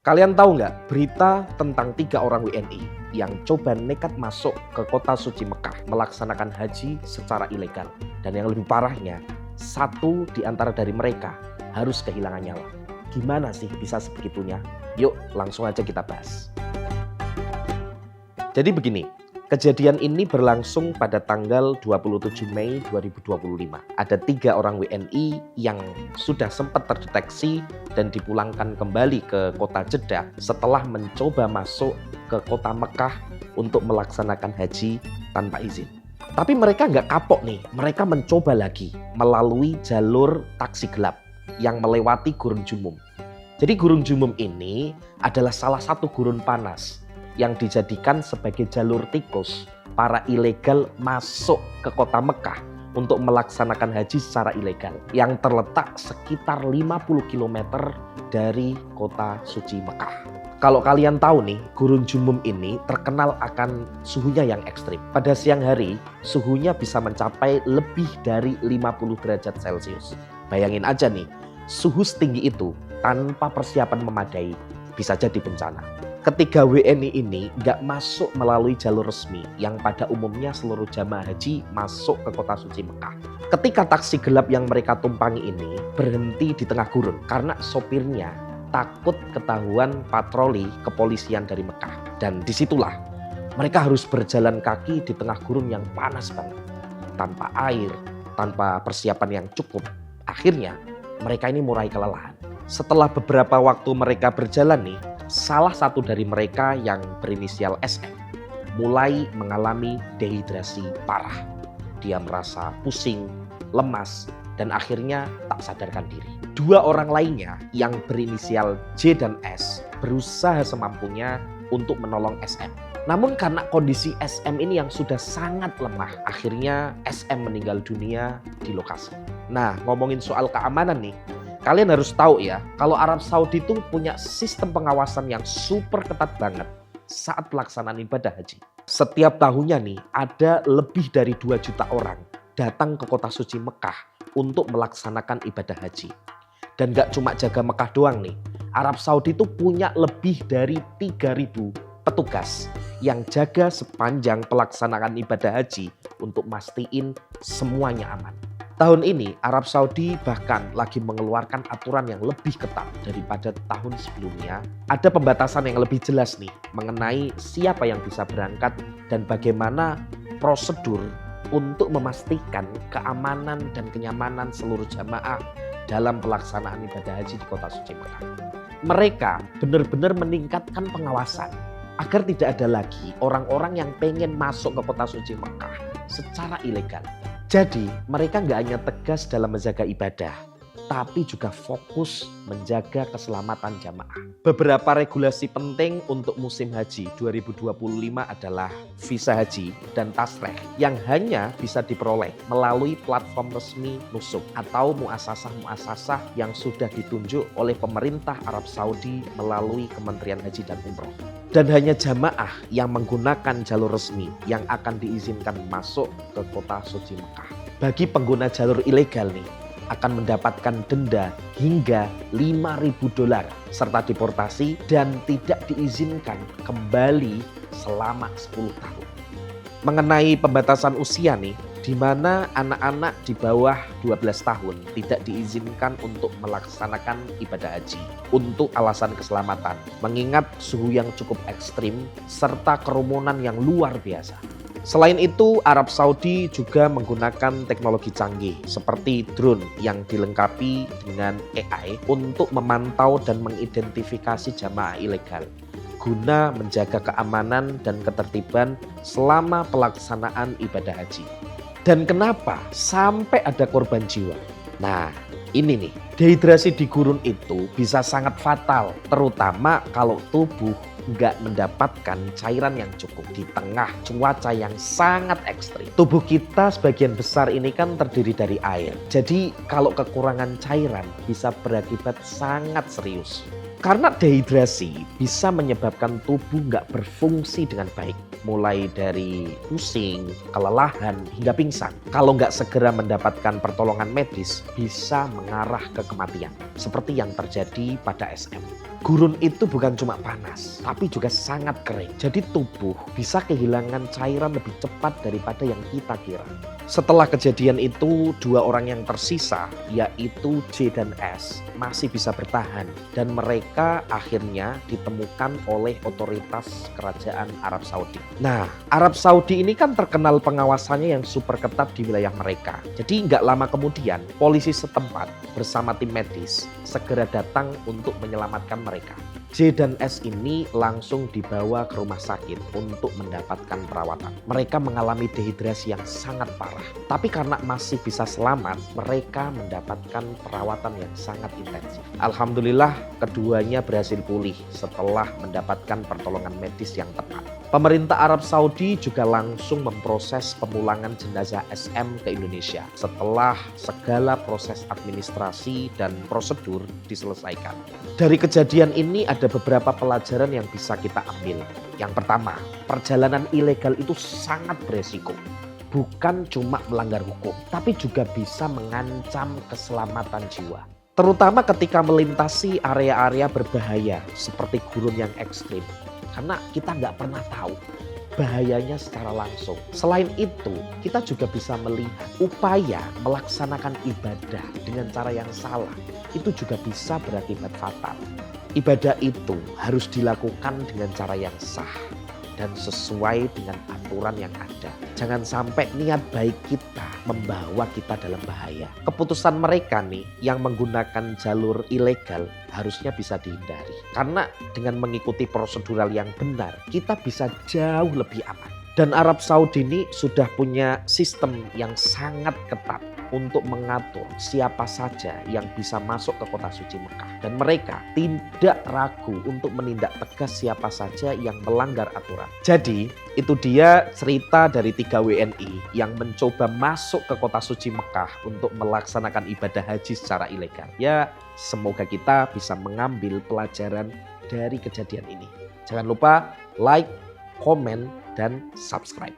Kalian tahu nggak berita tentang 3 orang WNI yang coba nekat masuk ke kota suci Mekah melaksanakan haji secara ilegal. Dan yang lebih parahnya, 1 di antara dari mereka harus kehilangan nyawa. Gimana sih bisa sebegitunya? Yuk langsung aja kita bahas. Jadi begini, kejadian ini berlangsung pada tanggal 27 Mei 2025. Ada 3 orang WNI yang sudah sempat terdeteksi dan dipulangkan kembali ke kota Jeddah setelah mencoba masuk ke kota Mekah untuk melaksanakan haji tanpa izin. Tapi mereka nggak kapok nih, mereka mencoba lagi melalui jalur taksi gelap yang melewati Gurun Jumum. Jadi Gurun Jumum ini adalah salah satu gurun panas yang dijadikan sebagai jalur tikus para ilegal masuk ke kota Mekah untuk melaksanakan haji secara ilegal yang terletak sekitar 50 km dari kota suci Mekah. Kalau kalian tahu nih, Gurun Jumum ini terkenal akan suhunya yang ekstrim. Pada siang hari, suhunya bisa mencapai lebih dari 50 derajat Celcius. Bayangin aja nih, suhu setinggi itu tanpa persiapan memadai bisa jadi bencana. Ketiga WNI ini nggak masuk melalui jalur resmi yang pada umumnya seluruh jamaah haji masuk ke kota suci Mekah. Ketika taksi gelap yang mereka tumpangi ini berhenti di tengah gurun karena sopirnya takut ketahuan patroli kepolisian dari Mekah. Dan disitulah mereka harus berjalan kaki di tengah gurun yang panas banget. Tanpa air, tanpa persiapan yang cukup. Akhirnya mereka ini mulai kelelahan. Setelah beberapa waktu mereka berjalan nih, salah satu dari mereka yang berinisial SM mulai mengalami dehidrasi parah. Dia merasa pusing, lemas, dan akhirnya tak sadarkan diri. 2 orang lainnya yang berinisial J dan S berusaha semampunya untuk menolong SM. Namun karena kondisi SM ini yang sudah sangat lemah, akhirnya SM meninggal dunia di lokasi. Nah, ngomongin soal keamanan nih, kalian harus tahu ya, kalau Arab Saudi itu punya sistem pengawasan yang super ketat banget saat pelaksanaan ibadah haji. Setiap tahunnya nih, ada lebih dari 2 juta orang datang ke kota suci Mekah untuk melaksanakan ibadah haji. Dan gak cuma jaga Mekah doang nih, Arab Saudi itu punya lebih dari 3.000 petugas yang jaga sepanjang pelaksanaan ibadah haji untuk mastiin semuanya aman. Tahun ini Arab Saudi bahkan lagi mengeluarkan aturan yang lebih ketat daripada tahun sebelumnya. Ada pembatasan yang lebih jelas nih mengenai siapa yang bisa berangkat dan bagaimana prosedur untuk memastikan keamanan dan kenyamanan seluruh jamaah dalam pelaksanaan ibadah haji di kota suci Mekah. Mereka benar-benar meningkatkan pengawasan agar tidak ada lagi orang-orang yang pengen masuk ke kota suci Mekah secara ilegal. Jadi mereka nggak hanya tegas dalam menjaga ibadah, tapi juga fokus menjaga keselamatan jamaah. Beberapa regulasi penting untuk musim haji 2025 adalah visa haji dan tasreh yang hanya bisa diperoleh melalui platform resmi nusuk atau muasasah-muasasah yang sudah ditunjuk oleh pemerintah Arab Saudi melalui Kementerian Haji dan Umroh. Dan hanya jamaah yang menggunakan jalur resmi yang akan diizinkan masuk ke kota suci Mekah. Bagi pengguna jalur ilegal nih, akan mendapatkan denda hingga $5.000 serta deportasi dan tidak diizinkan kembali selama 10 tahun. Mengenai pembatasan usia nih, di mana anak-anak di bawah 12 tahun tidak diizinkan untuk melaksanakan ibadah haji untuk alasan keselamatan, mengingat suhu yang cukup ekstrim serta kerumunan yang luar biasa. Selain itu, Arab Saudi juga menggunakan teknologi canggih seperti drone yang dilengkapi dengan AI untuk memantau dan mengidentifikasi jamaah ilegal guna menjaga keamanan dan ketertiban selama pelaksanaan ibadah haji. Dan kenapa sampai ada korban jiwa? Nah, ini nih, dehidrasi di gurun itu bisa sangat fatal, terutama kalau tubuh nggak mendapatkan cairan yang cukup di tengah cuaca yang sangat ekstrim. Tubuh kita sebagian besar ini kan terdiri dari air. Jadi kalau kekurangan cairan bisa berakibat sangat serius. Karena dehidrasi bisa menyebabkan tubuh nggak berfungsi dengan baik. mulai dari pusing, kelelahan, hingga pingsan. Kalau nggak segera mendapatkan pertolongan medis, bisa mengarah ke kematian. Seperti yang terjadi pada SM. Gurun itu bukan cuma panas, tapi juga sangat kering. Jadi tubuh bisa kehilangan cairan lebih cepat daripada yang kita kira. Setelah kejadian itu, 2 orang yang tersisa, yaitu J dan S, masih bisa bertahan. Dan mereka akhirnya ditemukan oleh otoritas kerajaan Arab Saudi. Nah, Arab Saudi ini kan terkenal pengawasannya yang super ketat di wilayah mereka. Jadi nggak lama kemudian, polisi setempat bersama tim medis segera datang untuk menyelamatkan mereka. J dan S ini langsung dibawa ke rumah sakit untuk mendapatkan perawatan. Mereka mengalami dehidrasi yang sangat parah. Tapi karena masih bisa selamat, mereka mendapatkan perawatan yang sangat intensif. Alhamdulillah, keduanya berhasil pulih setelah mendapatkan pertolongan medis yang tepat. Pemerintah Arab Saudi juga langsung memproses pemulangan jenazah SM ke Indonesia setelah segala proses administrasi dan prosedur diselesaikan. Dari kejadian ini ada beberapa pelajaran yang bisa kita ambil. Yang pertama, perjalanan ilegal itu sangat beresiko. Bukan cuma melanggar hukum, tapi juga bisa mengancam keselamatan jiwa. Terutama ketika melintasi area-area berbahaya seperti gurun yang ekstrim. Karena kita nggak pernah tahu bahayanya secara langsung. Selain itu, kita juga bisa melihat upaya melaksanakan ibadah dengan cara yang salah. Itu juga bisa berakibat fatal. Ibadah itu harus dilakukan dengan cara yang sah dan sesuai dengan aturan yang ada. Jangan sampai niat baik kita membawa kita dalam bahaya. Keputusan mereka nih yang menggunakan jalur ilegal harusnya bisa dihindari. Karena dengan mengikuti prosedural yang benar, kita bisa jauh lebih aman. Dan Arab Saudi ini sudah punya sistem yang sangat ketat untuk mengatur siapa saja yang bisa masuk ke kota suci Mekah. Dan mereka tidak ragu untuk menindak tegas siapa saja yang melanggar aturan. Jadi itu dia cerita dari 3 WNI yang mencoba masuk ke kota suci Mekah untuk melaksanakan ibadah haji secara ilegal. Ya, semoga kita bisa mengambil pelajaran dari kejadian ini. Jangan lupa like, komen, dan subscribe.